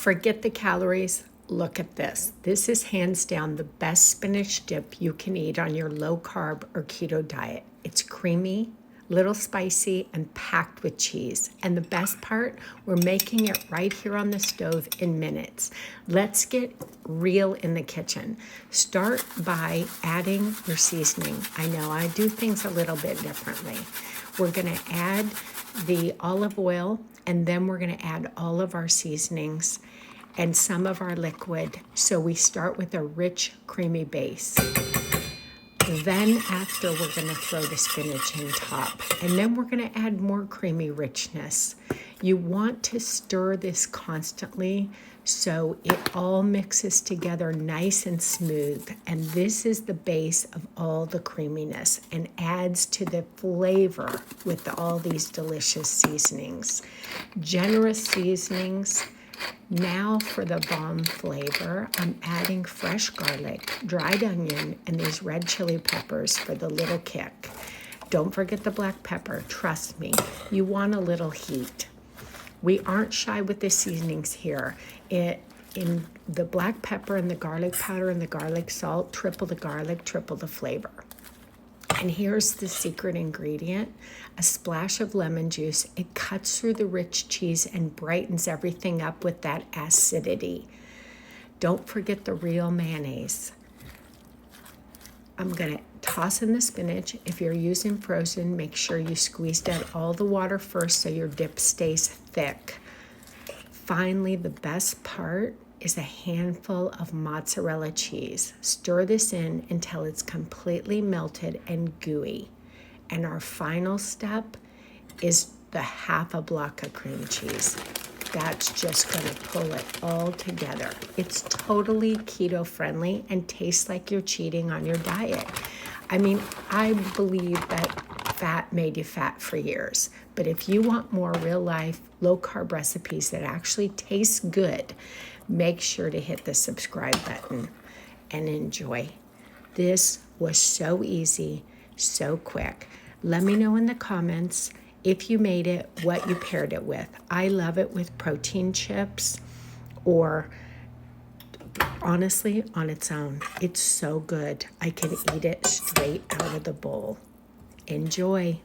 Forget the calories. Look at this. This is hands down the best spinach dip you can eat on your low carb or keto diet. It's creamy, little spicy, and packed with cheese. And the best part, we're making it right here on the stove in minutes. Let's get real in the kitchen. Start by adding your seasoning. I know I do things a little bit differently. We're gonna add the olive oil, and then we're gonna add all of our seasonings and some of our liquid. So we start with a rich, creamy base. Then after, we're gonna throw the spinach in top, and then we're gonna add more creamy richness. You want to stir this constantly so it all mixes together nice and smooth. And this is the base of all the creaminess and adds to the flavor with all these delicious seasonings. Generous seasonings. Now for the bomb flavor, I'm adding fresh garlic, dried onion, and these red chili peppers for the little kick. Don't forget the black pepper. Trust me, you want a little heat. We aren't shy with the seasonings here. In the black pepper and the garlic powder and the garlic salt, triple the garlic, triple the flavor. And here's the secret ingredient, a splash of lemon juice. It cuts through the rich cheese and brightens everything up with that acidity. Don't forget the real mayonnaise. I'm gonna toss in the spinach. If you're using frozen, make sure you squeezed out all the water first so your dip stays thick. Finally, the best part is a handful of mozzarella cheese. Stir this in until it's completely melted and gooey. And our final step is the half a block of cream cheese. That's just gonna pull it all together. It's totally keto friendly and tastes like you're cheating on your diet. I mean, I believe that fat made you fat for years. But if you want more real life, low carb recipes that actually taste good, make sure to hit the subscribe button and enjoy. This was so easy, so quick. Let me know in the comments if you made it, what you paired it with. I love it with protein chips or honestly on its own. It's so good. I can eat it straight out of the bowl. Enjoy.